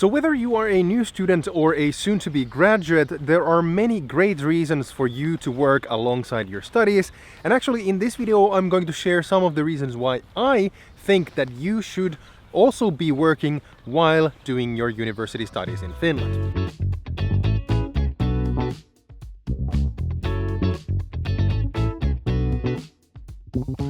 So whether you are a new student or a soon-to-be graduate, there are many great reasons for you to work alongside your studies. And actually in this video I'm going to share some of the reasons why I think that you should also be working while doing your university studies in Finland.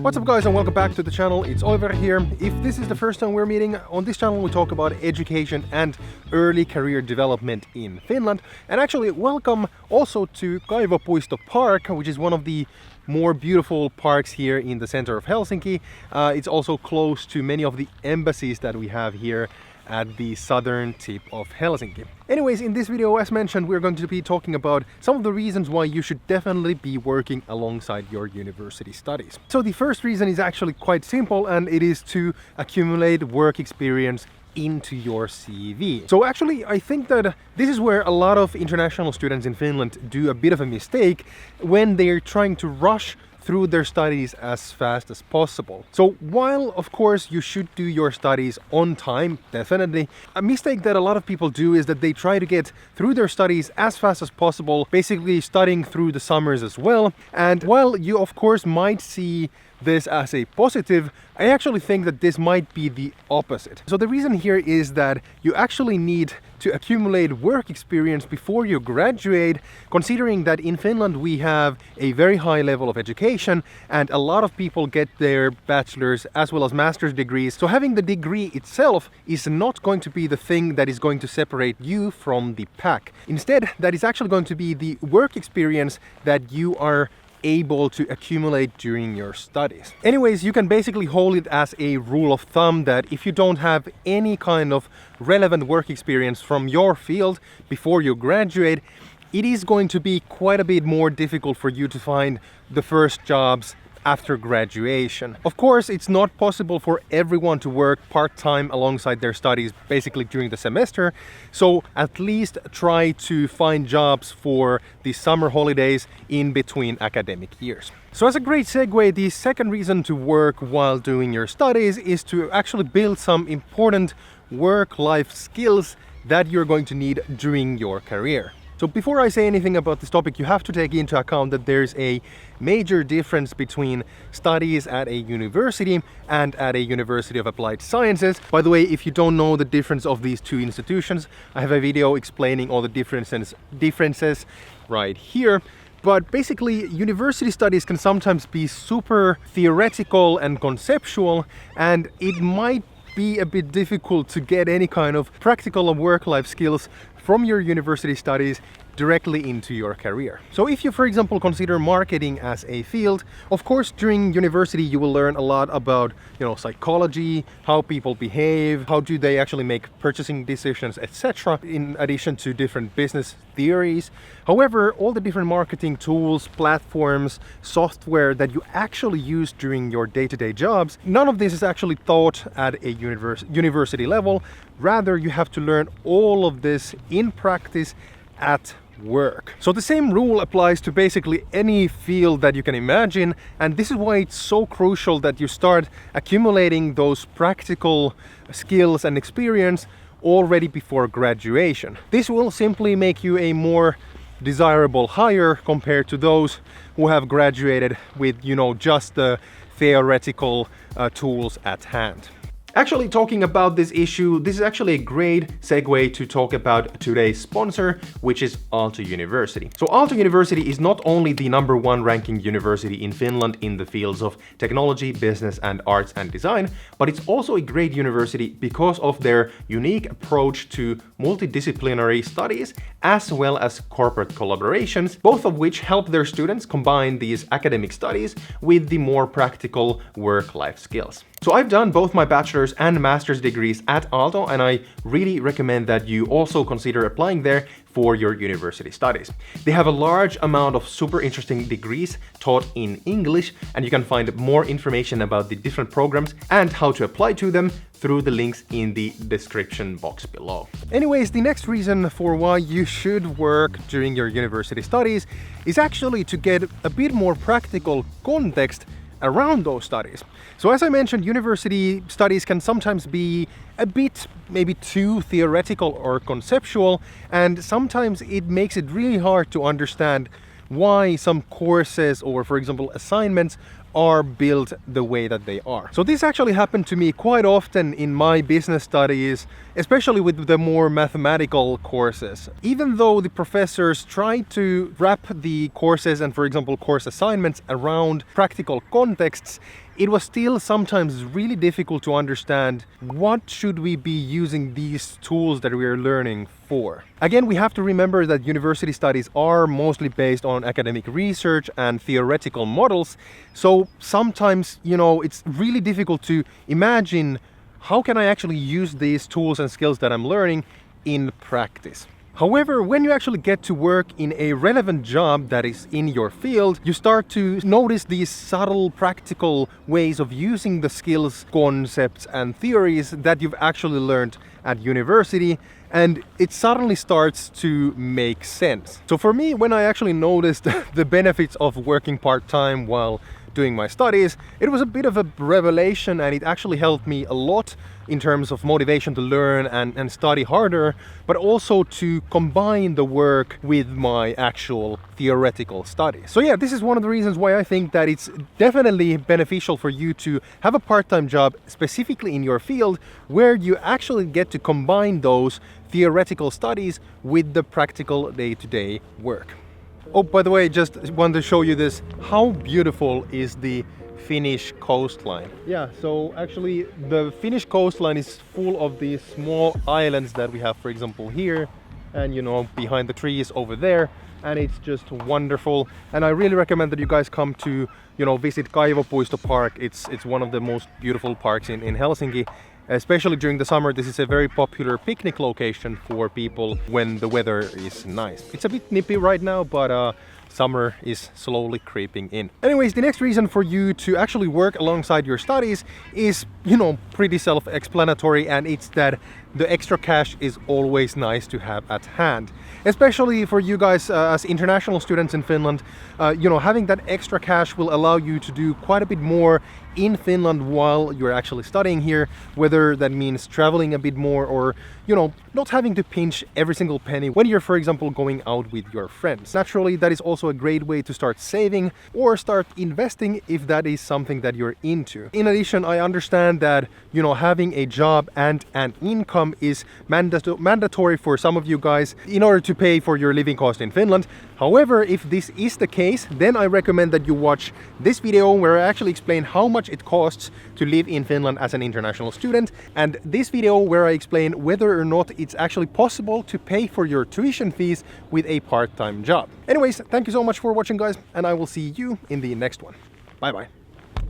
What's up guys, and welcome back to the channel. It's Oliver here. If this is the first time we're meeting, on this channel we talk about education and early career development in Finland. And actually welcome also to Kaivopuisto Park, which is one of the more beautiful parks here in the center of Helsinki. It's also close to many of the embassies that we have here at the southern tip of Helsinki. Anyways, in this video, as mentioned, we're going to be talking about some of the reasons why you should definitely be working alongside your university studies. So the first reason is actually quite simple, and it is to accumulate work experience into your CV. So actually I think that this is where a lot of international students in Finland do a bit of a mistake when they're trying to rush through their studies as fast as possible. So while of course you should do your studies on time, definitely, a mistake that a lot of people do is that they try to get through their studies as fast as possible, basically studying through the summers as well. And while you of course might see this as a positive, I actually think that this might be the opposite. So the reason here is that you actually need to accumulate work experience before you graduate, considering that in Finland we have a very high level of education and a lot of people get their bachelor's as well as master's degrees. So having the degree itself is not going to be the thing that is going to separate you from the pack. Instead, that is actually going to be the work experience that you are able to accumulate during your studies. Anyways, you can basically hold it as a rule of thumb that if you don't have any kind of relevant work experience from your field before you graduate, it is going to be quite a bit more difficult for you to find the first jobs after graduation. Of course, it's not possible for everyone to work part-time alongside their studies basically during the semester, so at least try to find jobs for the summer holidays in between academic years. So as a great segue, the second reason to work while doing your studies is to actually build some important work-life skills that you're going to need during your career. So before I say anything about this topic, you have to take into account that there's a major difference between studies at a university and at a University of Applied Sciences. By the way, if you don't know the difference of these two institutions, I have a video explaining all the differences right here. But basically, university studies can sometimes be super theoretical and conceptual, and it might be a bit difficult to get any kind of practical and work-life skills from your university studies directly into your career. So if you, for example, consider marketing as a field, of course, during university you will learn a lot about, psychology, how people behave, how do they actually make purchasing decisions, etc., in addition to different business theories. However, all the different marketing tools, platforms, software that you actually use during your day-to-day jobs, none of this is actually taught at a university level. Rather, you have to learn all of this in practice at work. So the same rule applies to basically any field that you can imagine, and this is why it's so crucial that you start accumulating those practical skills and experience already before graduation. This will simply make you a more desirable hire compared to those who have graduated with, just the theoretical tools at hand. Actually, talking about this issue, this is actually a great segue to talk about today's sponsor, which is Aalto University. So Aalto University is not only the #1 ranking university in Finland in the fields of technology, business, and arts and design, but it's also a great university because of their unique approach to multidisciplinary studies as well as corporate collaborations, both of which help their students combine these academic studies with the more practical work-life skills. So I've done both my bachelor's and master's degrees at Aalto, and I really recommend that you also consider applying there for your university studies. They have a large amount of super interesting degrees taught in English, and you can find more information about the different programs and how to apply to them through the links in the description box below. Anyways, the next reason for why you should work during your university studies is actually to get a bit more practical context around those studies. So as I mentioned, university studies can sometimes be a bit maybe too theoretical or conceptual, and sometimes it makes it really hard to understand why some courses or, for example, assignments are built the way that they are. So this actually happened to me quite often in my business studies, especially with the more mathematical courses. Even though the professors try to wrap the courses and, for example, course assignments around practical contexts, it was still sometimes really difficult to understand what should we be using these tools that we are learning for. Again, we have to remember that university studies are mostly based on academic research and theoretical models, so sometimes, it's really difficult to imagine how can I actually use these tools and skills that I'm learning in practice. However, when you actually get to work in a relevant job that is in your field, you start to notice these subtle practical ways of using the skills, concepts and theories that you've actually learned at university, and it suddenly starts to make sense. So for me, when I actually noticed the benefits of working part-time while doing my studies, it was a bit of a revelation, and it actually helped me a lot in terms of motivation to learn and study harder, but also to combine the work with my actual theoretical studies. So yeah, this is one of the reasons why I think that it's definitely beneficial for you to have a part-time job specifically in your field, where you actually get to combine those theoretical studies with the practical day-to-day work. Oh, by the way, just wanted to show you this. How beautiful is the Finnish coastline? Yeah, so actually the Finnish coastline is full of these small islands that we have, for example, here, and behind the trees over there, and it's just wonderful. And I really recommend that you guys come to visit Kaivopuisto Park. It's one of the most beautiful parks in Helsinki. Especially during the summer, this is a very popular picnic location for people when the weather is nice. It's a bit nippy right now, but summer is slowly creeping in. Anyways, the next reason for you to actually work alongside your studies is, pretty self-explanatory, and it's that the extra cash is always nice to have at hand. Especially for you guys as international students in Finland, having that extra cash will allow you to do quite a bit more in Finland while you're actually studying here, whether that means traveling a bit more or, not having to pinch every single penny when you're, for example, going out with your friends. Naturally, that is also a great way to start saving or start investing if that is something that you're into. In addition, I understand that, having a job and an income is mandatory for some of you guys in order to pay for your living cost in Finland. However, if this is the case, then I recommend that you watch this video where I actually explain how much it costs to live in Finland as an international student, and this video where I explain whether or not it's actually possible to pay for your tuition fees with a part-time job. Anyways, thank you so much for watching, guys, and I will see you in the next one. Bye bye.